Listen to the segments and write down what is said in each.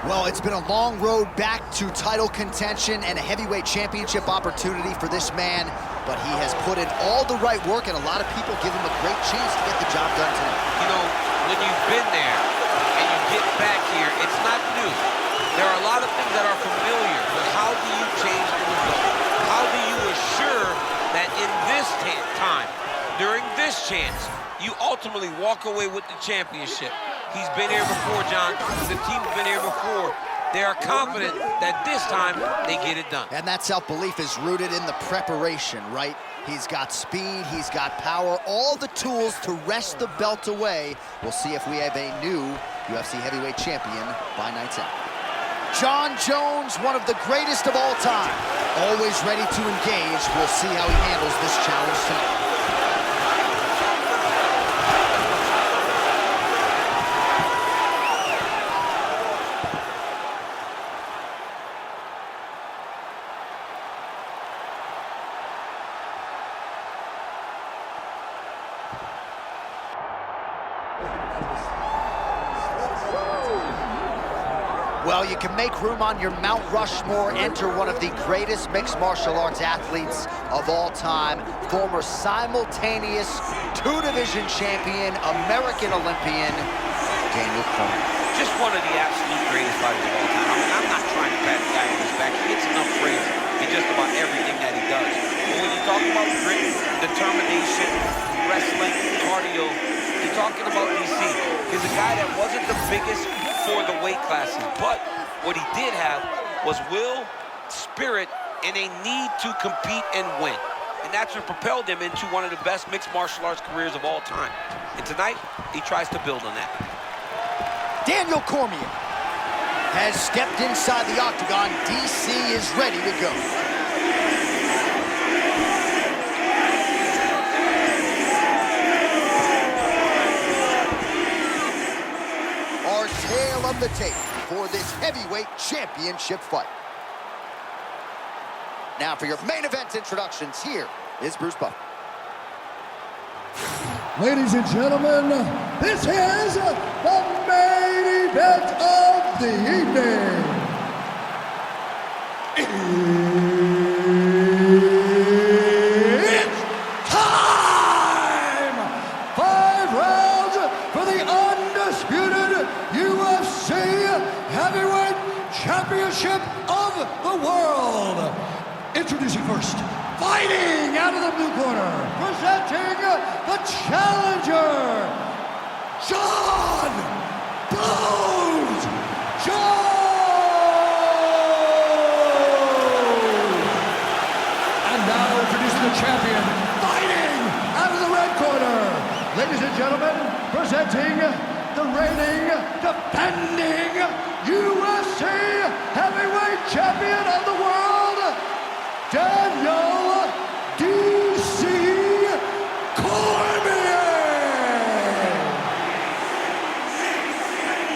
Well, it's been a long road back to title contention and a heavyweight championship opportunity for this man, but he has put in all the right work, and a lot of people give him a great chance to get the job done tonight. You know, when you've been there and you get back here, it's not new. There are a lot of things that are familiar, but how do you change the result? How do you assure that in this time, during this chance, you ultimately walk away with the championship? He's been here before, John. The team's been here before. They are confident that this time they get it done. And that self-belief is rooted in the preparation, right? He's got speed, he's got power, all the tools to wrest the belt away. We'll see if we have a new UFC heavyweight champion by night's end. Jon Jones, one of the greatest of all time, always ready to engage. We'll see how he handles this challenge tonight. Well, you can make room on your Mount Rushmore, enter one of the greatest mixed martial arts athletes of all time, former simultaneous two-division champion, American Olympian, Daniel Cormier. Just one of the absolute greatest fighters of all time. I mean, I'm not trying to pat the guy on his back. He gets enough praise in just about everything that he does. But when you talk about grit, determination, wrestling, cardio, you're talking about DC. He's a guy that wasn't the biggest for the weight classes, but what he did have was will, spirit, and a need to compete and win. And that's what propelled him into one of the best mixed martial arts careers of all time. And tonight, he tries to build on that. Daniel Cormier has stepped inside the octagon. DC is ready to go. Our tale of the tape for this heavyweight championship fight. Now for your main event introductions, here is Bruce Buffer. Ladies and gentlemen, this is the main event of the evening. It's time! 5 rounds for the undisputed UFC Heavyweight Championship of the world. Introducing first, fighting out of the blue corner, presenting the challenger, Jon Jones. And now introducing the champion, fighting out of the red corner. Ladies and gentlemen, presenting the reigning, defending UFC Heavyweight Champion of the world, Daniel DC Cormier!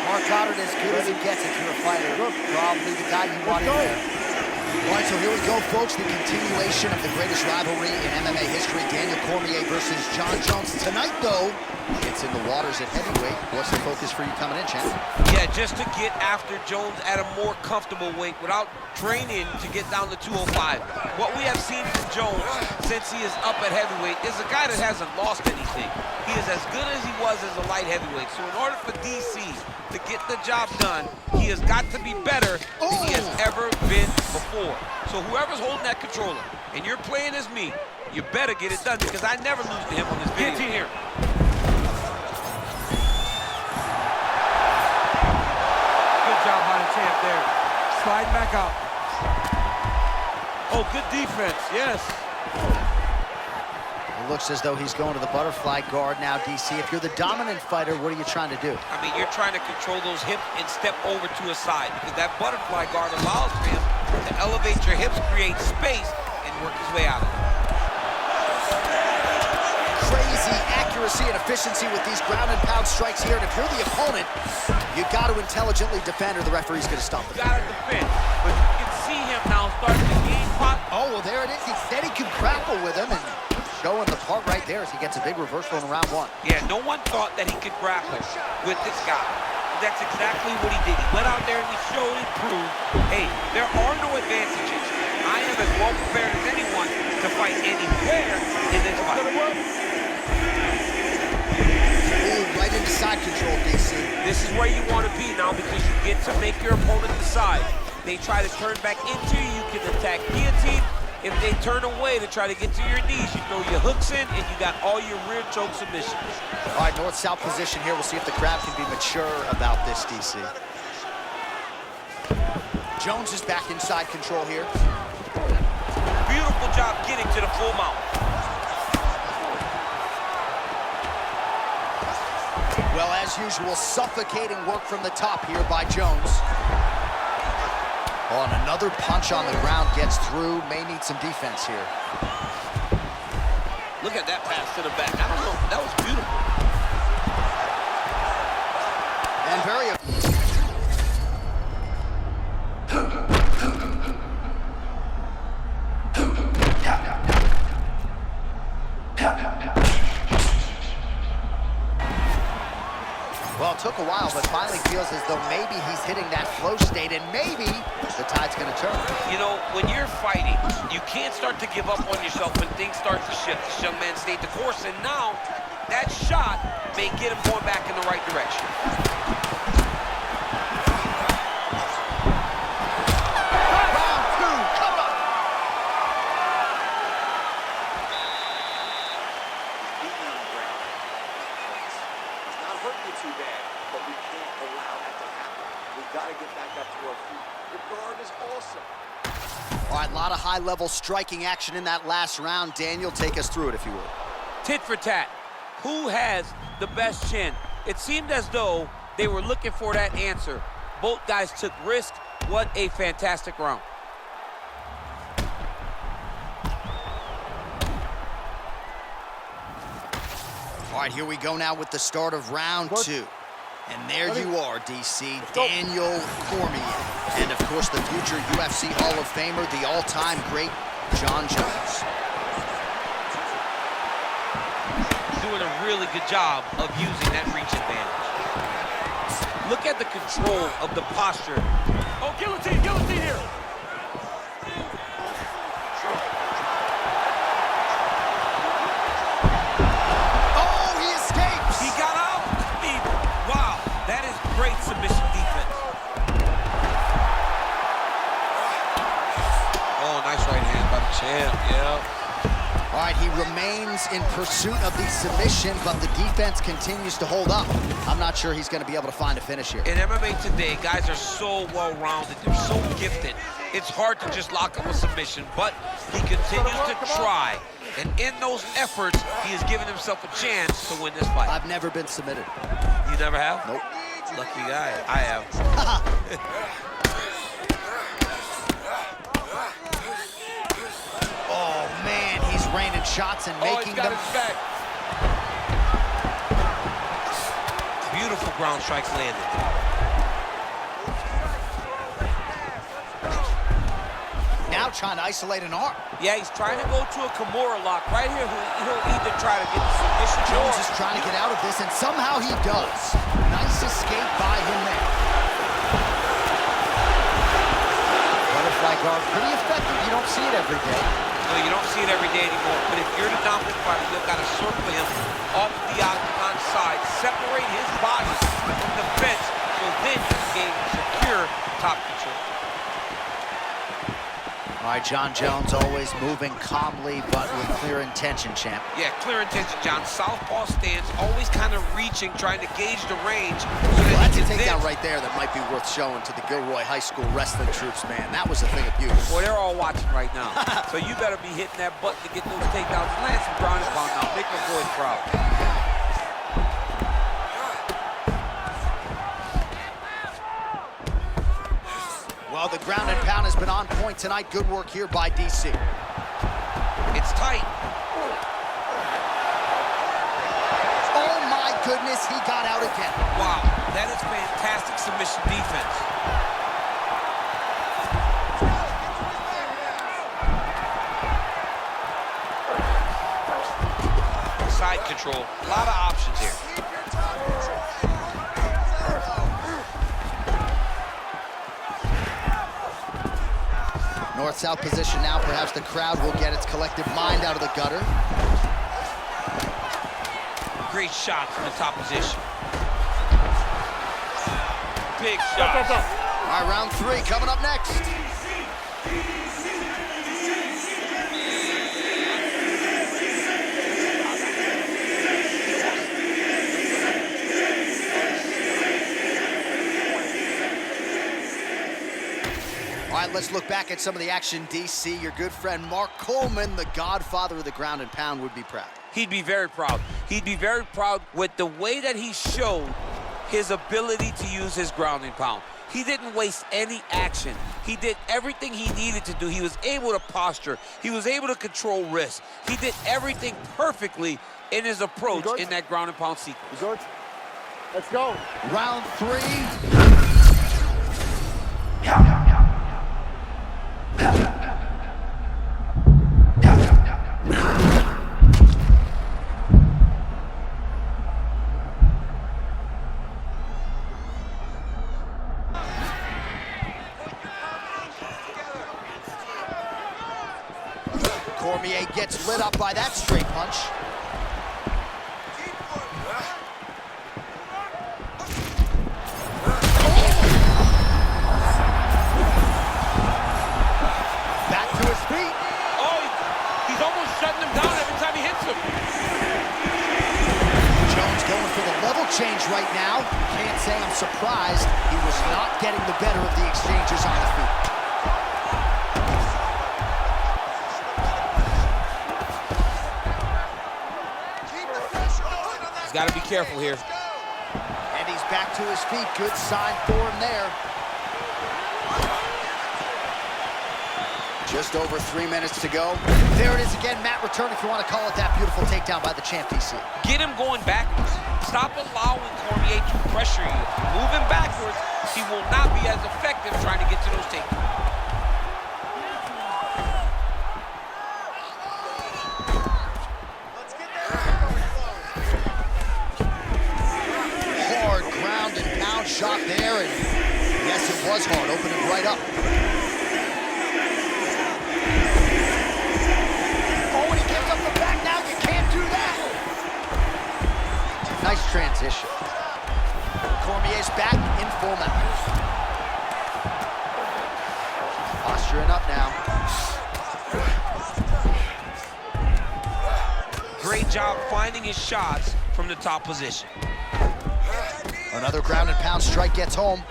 Mark Goddard, as good as it gets if you're a fighter. Look, probably the guy you want in there. All right, so here we go, folks. The continuation of the greatest rivalry in MMA history, Daniel Cormier versus Jon Jones. Tonight, though, it's in the waters at heavyweight. What's the focus for you coming in, champ? Yeah, just to get after Jones at a more comfortable weight without training to get down to 205. What we have seen from Jones since he is up at heavyweight is a guy that hasn't lost anything. He is as good as he was as a light heavyweight. So in order for DC to get the job done, he has got to be better than he has ever been before. So whoever's holding that controller, and you're playing as me, you better get it done, because I never lose to him on this video. Get here. Good job by the champ there. Slide back out. Oh, good defense, yes. It looks as though he's going to the butterfly guard now, DC. If you're the dominant fighter, what are you trying to do? I mean, you're trying to control those hips and step over to a side, because that butterfly guard allows for him to elevate your hips, create space, and work his way out of it. Crazy accuracy and efficiency with these ground and pound strikes here. And if you're the opponent, you got to intelligently defend, or the referee's going to stop it. You got to defend, but you can see him now starting to gain pop. Oh, well, there it is. He said he could grapple with him, and showing the part right there as he gets a big reversal in round 1. Yeah, no one thought that he could grapple with this guy. that's exactly what he did. He went out there and he showed and proved, hey, there are no advantages. I am as well prepared as anyone to fight anywhere in this fight. Ooh, right into side control, DC. This is where you want to be now because you get to make your opponent decide. They try to turn back into you, you can attack guillotine. If they turn away to try to get to your knees, you throw your hooks in and you got all your rear choke submissions. All right, north-south position here. We'll see if the crowd can be mature about this, DC. Jones is back inside control here. Beautiful job getting to the full mount. Well, as usual, suffocating work from the top here by Jones. Oh, and another punch on the ground gets through. May need some defense here. Look at that pass to the back. I don't know. That was beautiful. And very... Well, it took a while, but finally feels as though maybe he's hitting that flow state, and maybe the tide's going to turn. You know, when you're fighting, you can't start to give up on yourself when things start to shift. This young man stayed the course, and now that shot may get him going back in the right direction. Round two, come on! It's not hurting you too bad, but we can't allow that to happen. We've got to get back up to our feet. The guard is awesome. All right, a lot of high-level striking action in that last round. Daniel, take us through it, if you would. Tit for tat. Who has the best chin? It seemed as though they were looking for that answer. Both guys took risks. What a fantastic round. All right, here we go now with the start of round two. And there you are, DC, Daniel Cormier. And, of course, the future UFC Hall of Famer, the all-time great Jon Jones. Doing a really good job of using that reach advantage. Look at the control of the posture. Oh, guillotine, guillotine here. Oh, he escapes! He got out. Wow, that is great submission defense. Oh, nice right hand by the champ, yeah. All right, he remains in pursuit of the submission, but the defense continues to hold up. I'm not sure he's going to be able to find a finish here. In MMA today, guys are so well-rounded. They're so gifted. It's hard to just lock up a submission, but he continues to try. And in those efforts, he has given himself a chance to win this fight. I've never been submitted. You never have? Nope. Lucky guy. I have. Oh, man, he's raining shots and making them. Beautiful ground strikes landed. Now trying to isolate an arm. Yeah, he's trying to go to a Kimura lock. Right here, he'll either try to get the submission. Jones is trying to get out of this, and somehow he does. Nice escape by him there. Butterfly guard, pretty effective. You don't see it every day. No, you don't see it every day anymore. But if you're the dominant fighter, you've got to circle him off the octagon side, separate his body from the fence, so then you can gain secure top control. All right, Jon Jones always moving calmly, but with clear intention, champ. Yeah, clear intention, John. Southpaw stance, always kind of reaching, trying to gauge the range. Well, that's a takedown right there that might be worth showing to the Gilroy High School wrestling troops, man. That was a thing of beauty. Well, they're all watching right now. So you better be hitting that button to get those takedowns. Land some ground and pound now. Make my boys proud. Well, the ground and pound has been on point tonight. Good work here by DC. It's tight. Oh, my goodness, he got out again. Wow, that is fantastic submission defense. Side control, a lot of options here. North-south position now. Perhaps the crowd will get its collective mind out of the gutter. Great shot from the top position. Big shot. All right, round 3 coming up next. All right, let's look back at some of the action, DC. Your good friend Mark Coleman, the godfather of the ground and pound, would be proud. He'd be very proud. He'd be very proud with the way that he showed his ability to use his ground and pound. He didn't waste any action. He did everything he needed to do. He was able to posture. He was able to control wrist. He did everything perfectly in his approach in that ground and pound sequence. You good? Let's go. Round 3. Cormier gets lit up by that straight punch. Back to his feet. Oh, he's almost shutting him down every time he hits him. Jones going for the level change right now. Can't say I'm surprised. He was not getting the better of the exchanges on the feet. Got to be careful here. And he's back to his feet. Good sign for him there. Just over 3 minutes to go. There it is again. Matt return, if you want to call it that. Beautiful takedown by the champ, DC. Get him going backwards. Stop allowing Cormier to pressure you. Move him backwards. He will not be as effective trying to get to those takedowns. Shot there, and yes, it was hard, opening right up. Oh, and he gives up the back now. You can't do that. Nice transition. Cormier's back in full mount. Posturing up now. Great job finding his shots from the top position. Another ground and pound strike gets home.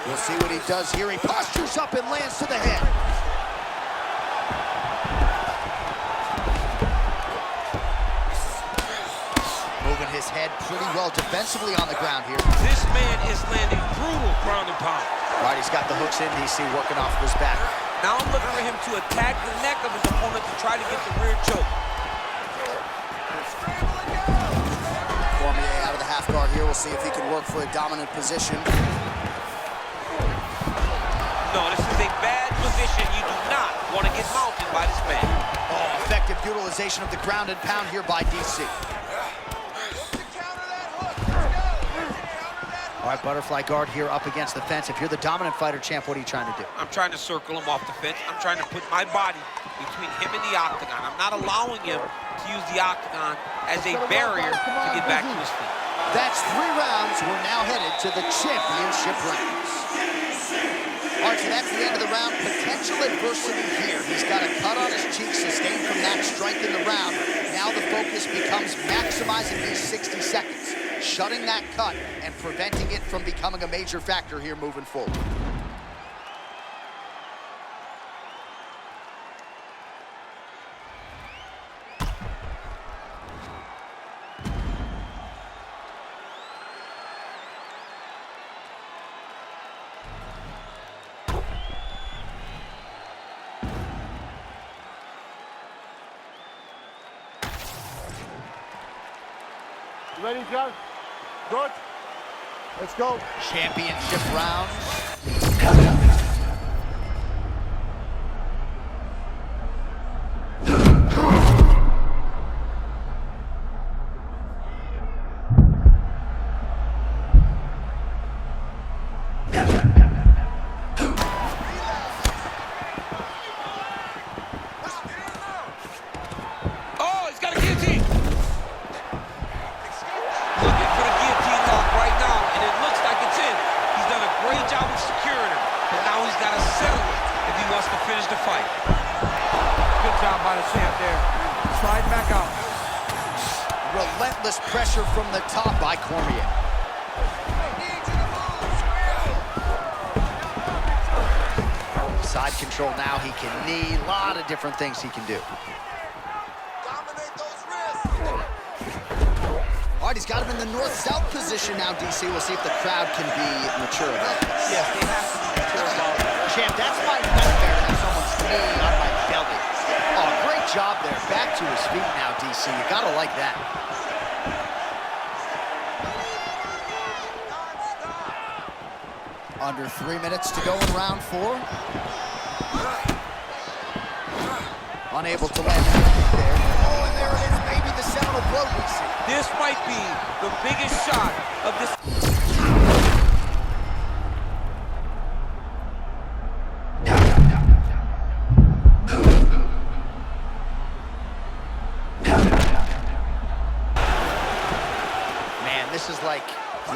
We'll see what he does here. He postures up and lands to the head. Moving his head pretty well defensively on the ground here. This man is landing brutal ground and pound. Right, he's got the hooks in, DC, working off of his back. Now I'm looking for him to attack the neck of his opponent to try to get the rear choke. Cormier out of the half guard here. We'll see if he can work for a dominant position. No, this is a bad position. You do not want to get mounted by this man. Oh, effective utilization of the ground and pound here by DC. All right, butterfly guard here up against the fence. If you're the dominant fighter, champ, what are you trying to do? I'm trying to circle him off the fence. I'm trying to put my body between him and the octagon. I'm not allowing him to use the octagon as a barrier to get back to his feet. That's 3 rounds. We're now headed to the championship rounds. All right, so that's the end of the round. Potential adversity here. He's got a cut on his cheek sustained from that strike in the round. Now the focus becomes maximizing these 60 seconds, shutting that cut and preventing it from becoming a major factor here moving forward. Ready, John? Good. Let's go. Championship rounds. relentless pressure from the top by Cormier. Side control now, he can knee, a lot of different things he can do. Dominate those wrists. All right, he's got him in the north-south position now, DC. We'll see if the crowd can be mature about this. Yes, they have to be mature about it. Champ, that's my nightmare to have someone's knee on my belly. Oh, great job there. Back to his feet now, DC. You gotta like that. Under 3 minutes to go in round 4. Unable to land that there. Oh, and there it is, maybe the seminal blow we see. This might be the biggest shot of this. Man, this is like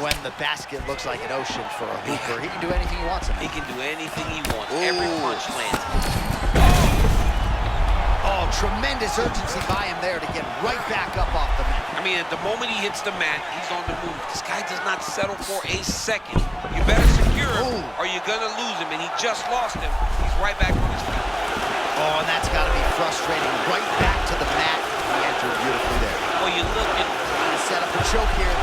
when the basket looks like an ocean for a hooper. He can do anything he wants. He can do anything he wants. Every Ooh. punch lands. Oh, tremendous urgency by him there to get right back up off the mat. I mean, at the moment he hits the mat, he's on the move. This guy does not settle for a second. You better secure him, or you're gonna lose him. And he just lost him. He's right back on his feet. Oh, and that's got to be frustrating. Right back to the mat. He entered beautifully there. Well, you look at Trying to set up a choke here.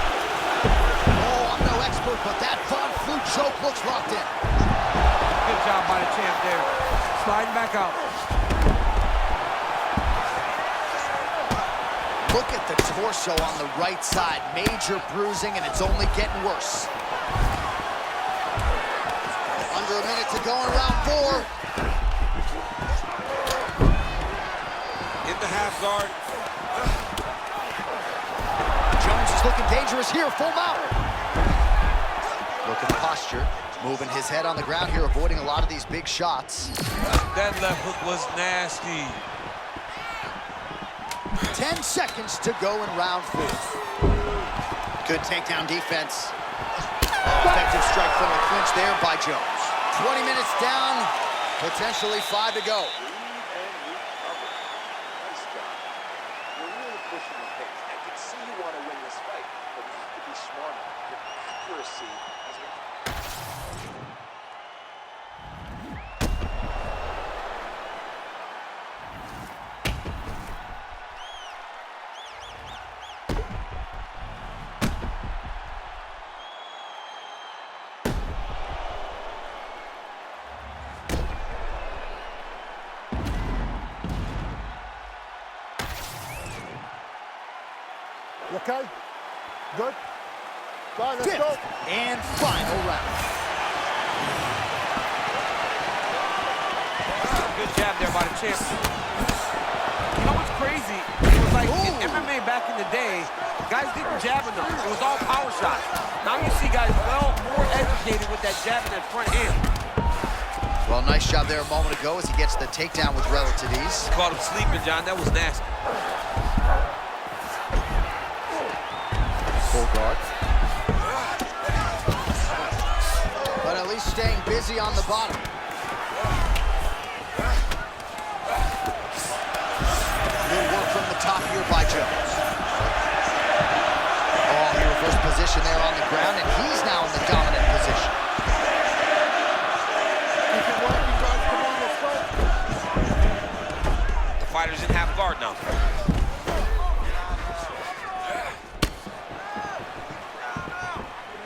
Oh, I'm no expert, but that Von Flue choke looks locked in. Good job by the champ there. Sliding back out. Look at the torso on the right side. Major bruising, and it's only getting worse. Under a minute to go in round 4. in the half guard. Jones is looking dangerous here, full mount. Look at the posture, moving his head on the ground here, avoiding a lot of these big shots. That left hook was nasty. 10 seconds to go in round 4. Good takedown defense. Effective strike from the clinch there by Jones. 20 minutes down, potentially 5 to go. Nice job. You're really pushing the pace. I can see you want to win this fight, but you have to be smarter. Your accuracy has been... You okay? Good? All right, let's Fifth go. and final round. Good jab there by the champ. You know what's crazy? It was like in MMA back in the day, guys didn't jab enough. It was all power shots. Now you see guys more educated with that jab in that front hand. Well, nice job there a moment ago as he gets the takedown with relative ease. Caught him sleeping, John. That was nasty. Full guard. But at least staying busy on the bottom. Good work from the top here by Jones. Oh, he reversed position there on the ground, and he's now in the dominant position. Keep it working, guys. Come on, let's go. The fighter's in half guard now.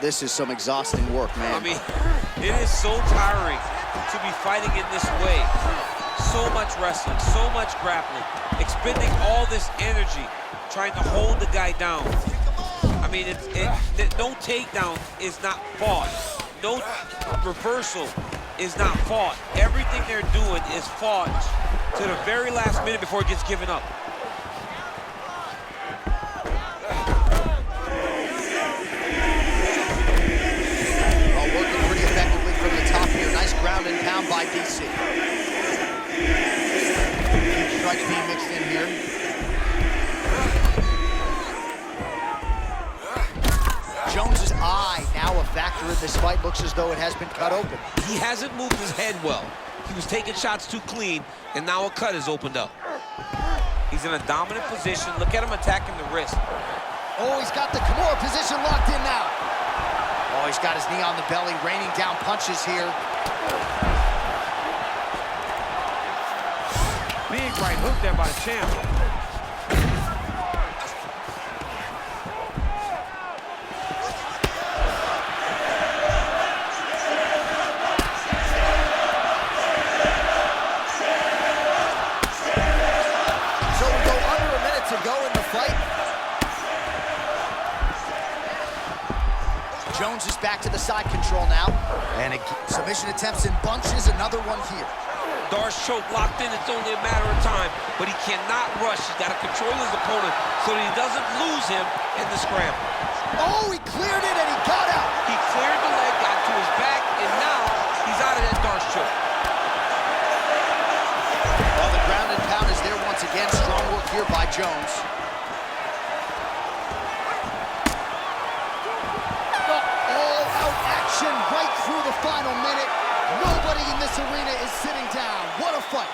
This is some exhausting work, man. I mean, it is so tiring to be fighting in this way. So much wrestling, so much grappling, expending all this energy, trying to hold the guy down. I mean, no takedown is not fought. No reversal is not fought. Everything they're doing is fought to the very last minute before it gets given up. Ground and pound by DC. Strikes being mixed in here. Jones's eye now a factor in this fight. Looks as though it has been cut open. He hasn't moved his head well. He was taking shots too clean, and now a cut is opened up. He's in a dominant position. Look at him attacking the wrist. Oh, he's got the Kimura position locked in now. Oh, he's got his knee on the belly, raining down punches here. Big right hook there by the champ. So we go under a minute to go in the fight. Jones is back to the side control now. And submission attempts in bunches, another one here. Darce choke locked in, it's only a matter of time, but he cannot rush. He's got to control his opponent so that he doesn't lose him in the scramble. Oh, he cleared it and he got out. He cleared the leg, got to his back, and now he's out of that Darce choke. Well, the ground and pound is there once again. Strong work here by Jones. All-out action right through the final minute. Nobody in this arena is sitting down. What a fight.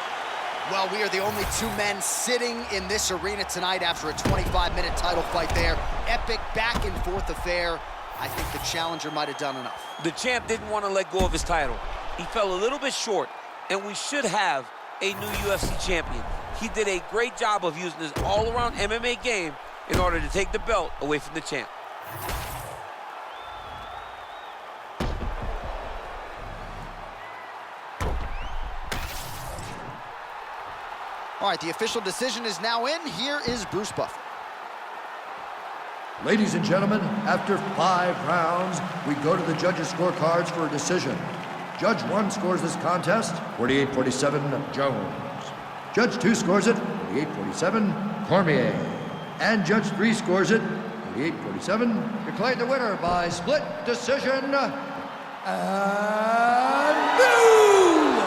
Well, we are the only two men sitting in this arena tonight after a 25-minute title fight there. Epic back-and-forth affair. I think the challenger might have done enough. The champ didn't want to let go of his title. He fell a little bit short, and we should have a new UFC champion. He did a great job of using his all-around MMA game in order to take the belt away from the champ. All right, the official decision is now in. Here is Bruce Buffer. Ladies and gentlemen, after 5 rounds, we go to the judges' scorecards for a decision. Judge 1 scores this contest, 48-47, Jones. Judge 2 scores it, 48-47, Cormier. And Judge 3 scores it, 48-47, declared the winner by split decision, and new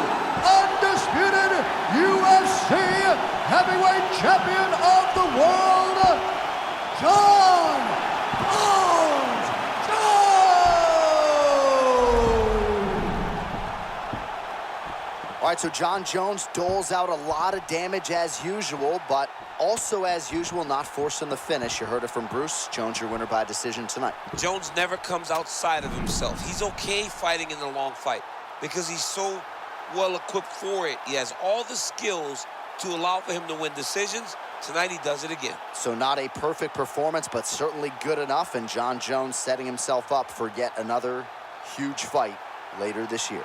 undisputed UFC heavyweight champion of the world, Jon Jones. All right, so Jon Jones doles out a lot of damage as usual, but also as usual, not forcing the finish. You heard it from Bruce. Jones, your winner by decision tonight. Jones never comes outside of himself. He's okay fighting in the long fight because he's so well equipped for it. He has all the skills to allow for him to win decisions. Tonight he does it again. So not a perfect performance, but certainly good enough, and Jon Jones setting himself up for yet another huge fight later this year.